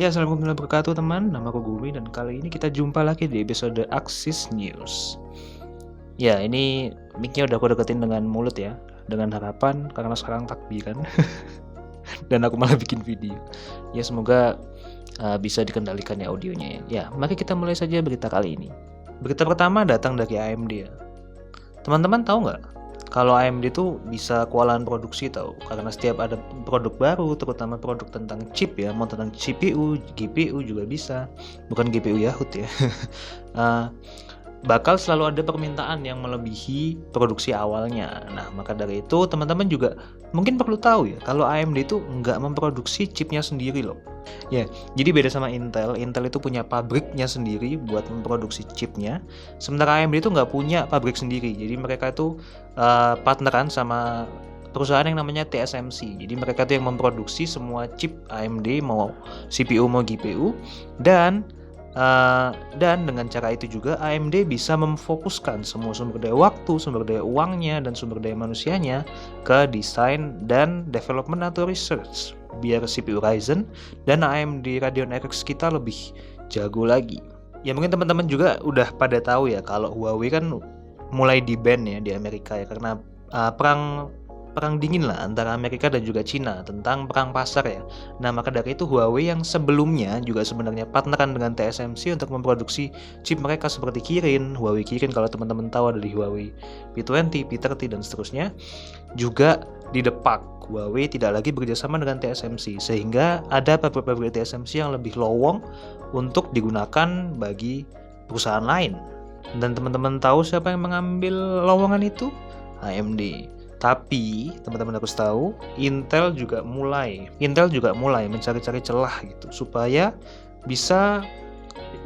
Ya, assalamualaikum warahmatullahi wabarakatuh teman, nama aku Gumi dan kali ini kita jumpa lagi di episode Axis News. Ya, ini mic-nya udah aku deketin dengan mulut ya, dengan harapan karena sekarang takbiran dan aku malah bikin video. Ya, semoga bisa dikendalikan ya audionya ya. Ya, mari kita mulai saja berita kali ini. Berita pertama datang dari AMD ya. Teman-teman tahu nggak? Kalau AMD itu bisa kewalahan produksi tahu, karena setiap ada produk baru, terutama produk tentang chip ya, mau tentang CPU, GPU juga bisa, bukan GPU Yahoo ya. Bakal selalu ada permintaan yang melebihi produksi awalnya. Nah, maka dari itu teman-teman juga mungkin perlu tahu ya, kalau AMD itu nggak memproduksi chipnya sendiri loh. Ya, jadi beda sama Intel. Intel itu punya pabriknya sendiri buat memproduksi chipnya. Sementara AMD itu nggak punya pabrik sendiri. Jadi mereka itu partneran sama perusahaan yang namanya TSMC. Jadi mereka itu yang memproduksi semua chip AMD, mau CPU mau GPU, dan dengan cara itu juga AMD bisa memfokuskan semua sumber daya waktu, sumber daya uangnya, dan sumber daya manusianya ke desain dan development atau research, biar CPU Ryzen dan AMD Radeon RX kita lebih jago lagi. Ya mungkin teman-teman juga udah pada tahu ya kalau Huawei kan mulai di-ban ya di Amerika ya, karena perang dingin lah antara Amerika dan juga Cina tentang perang pasar ya. Nah, maka dari itu Huawei yang sebelumnya juga sebenarnya partneran dengan TSMC untuk memproduksi chip mereka seperti Kirin, Huawei Kirin kalau teman-teman tahu ada di Huawei P20, P30 dan seterusnya, juga didepak. Huawei tidak lagi bekerjasama dengan TSMC sehingga ada pabrik-pabrik TSMC yang lebih lowong untuk digunakan bagi perusahaan lain. Dan teman-teman tahu siapa yang mengambil lowongan itu? AMD. Tapi teman-teman harus tahu, Intel juga mulai mencari-cari celah gitu supaya bisa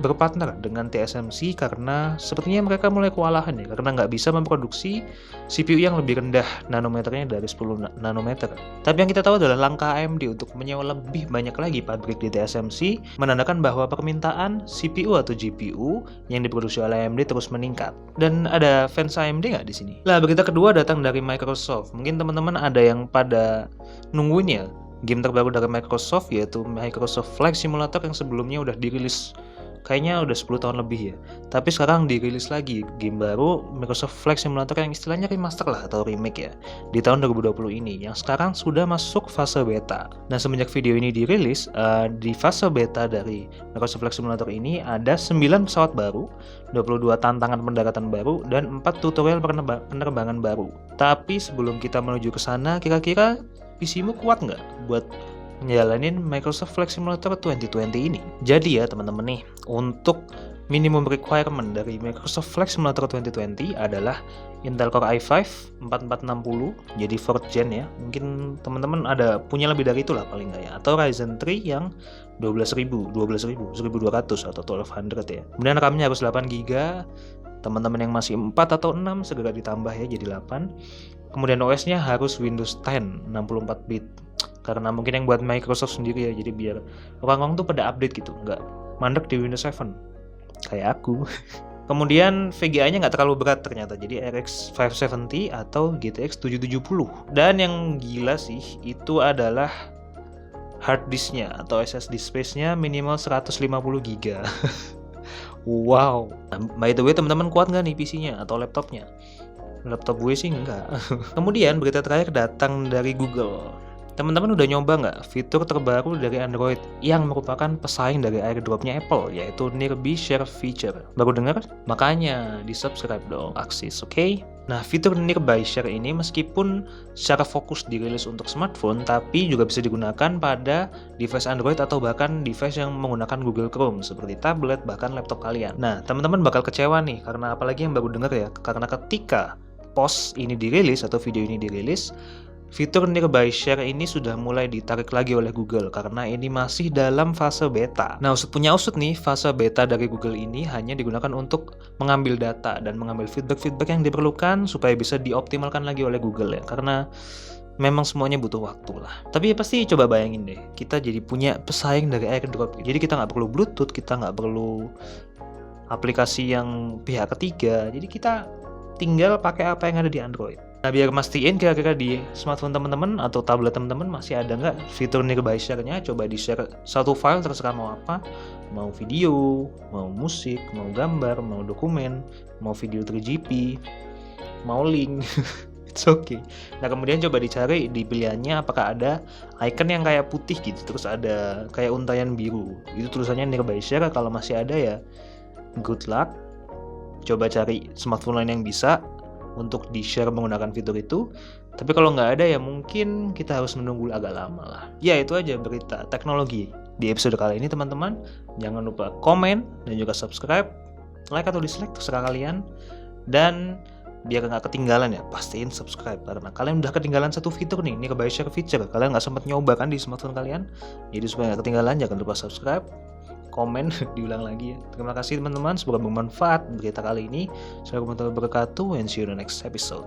berpartner dengan TSMC, karena sepertinya mereka mulai kewalahan ya, karena nggak bisa memproduksi CPU yang lebih rendah nanometernya dari 10 nanometer. Tapi yang kita tahu adalah langkah AMD untuk menyewa lebih banyak lagi pabrik di TSMC menandakan bahwa permintaan CPU atau GPU yang diproduksi oleh AMD terus meningkat. Dan ada fans AMD nggak di sini? Lah, berita kedua datang dari Microsoft. Mungkin teman-teman ada yang pada nungguin ya game terbaru dari Microsoft, yaitu Microsoft Flight Simulator yang sebelumnya udah dirilis kayaknya udah 10 tahun lebih ya. Tapi sekarang dirilis lagi game baru Microsoft Flight Simulator yang istilahnya remaster lah atau remake ya, di tahun 2020 ini, yang sekarang sudah masuk fase beta. Nah, semenjak video ini dirilis, di fase beta dari Microsoft Flight Simulator ini ada 9 pesawat baru, 22 tantangan pendaratan baru, dan 4 tutorial penerbangan baru. Tapi sebelum kita menuju ke sana, kira-kira PC-mu kuat nggak buat menjalanin Microsoft Flight Simulator 2020 ini? Jadi ya teman-teman nih, untuk minimum requirement dari Microsoft Flight Simulator 2020 adalah Intel Core i5 4460, jadi 4th gen ya. Mungkin teman-teman ada punya lebih dari itulah paling nggak ya. Atau Ryzen 3 yang 12.200 atau 1200 ya. Kemudian RAM-nya harus 8GB. Teman-teman yang masih 4 atau 6 segera ditambah ya jadi 8. Kemudian OS-nya harus Windows 10 64 bit. Karena mungkin yang buat Microsoft sendiri ya, jadi biar orang-orang tuh pada update gitu, nggak mandek di Windows 7 kayak aku. Kemudian VGA-nya nggak terlalu berat ternyata, jadi RX 570 atau GTX 770. Dan yang gila sih itu adalah hard disk-nya atau SSD space-nya minimal 150GB. Wow. By the way, teman-teman kuat nggak nih PC-nya atau laptopnya? Laptop gue sih enggak. Kemudian berita terakhir datang dari Google. Teman-teman udah nyoba nggak fitur terbaru dari Android yang merupakan pesaing dari airdrop-nya Apple, yaitu Nearby Share feature? Baru dengar? Makanya di-subscribe dong Axis, oke? Nah, fitur Nearby Share ini meskipun secara fokus dirilis untuk smartphone, tapi juga bisa digunakan pada device Android atau bahkan device yang menggunakan Google Chrome seperti tablet, bahkan laptop kalian. Nah, teman-teman bakal kecewa nih, karena apalagi yang baru dengar ya, karena ketika post ini dirilis atau video ini dirilis, fitur Nearby Share ini sudah mulai ditarik lagi oleh Google karena ini masih dalam fase beta. Nah, usut punya usut nih, fase beta dari Google ini hanya digunakan untuk mengambil data dan mengambil feedback-feedback yang diperlukan supaya bisa dioptimalkan lagi oleh Google ya, karena memang semuanya butuh waktu lah. Tapi ya pasti coba bayangin deh, kita jadi punya pesaing dari airdrop. Jadi kita nggak perlu Bluetooth, kita nggak perlu aplikasi yang pihak ketiga, jadi kita tinggal pakai apa yang ada di Android. Nah, biar mastiin kira-kira di smartphone teman-teman atau tablet teman-teman masih ada nggak fitur nearby share-nya, coba di-share satu file terserah mau apa, mau video, mau musik, mau gambar, mau dokumen, mau video 3GP, mau link, it's okay. Nah, kemudian coba dicari di pilihannya apakah ada icon yang kayak putih gitu, terus ada kayak untayan biru, itu tulisannya nearby share. Kalau masih ada ya good luck, coba cari smartphone lain yang bisa untuk di-share menggunakan fitur itu. Tapi kalau nggak ada ya mungkin kita harus menunggu agak lama lah. Ya itu aja berita teknologi di episode kali ini teman-teman. Jangan lupa komen dan juga subscribe, like atau dislike terserah kalian. Dan biar nggak ketinggalan ya, pastiin subscribe karena kalian udah ketinggalan satu fitur nih, ini nearby share feature. Kalian nggak sempat nyoba kan di smartphone kalian. Jadi supaya nggak ketinggalan jangan lupa subscribe, komen, diulang lagi ya. Terima kasih teman-teman, semoga bermanfaat berita kali ini. Assalamualaikum warahmatullahi wabarakatuh, and see you in the next episode.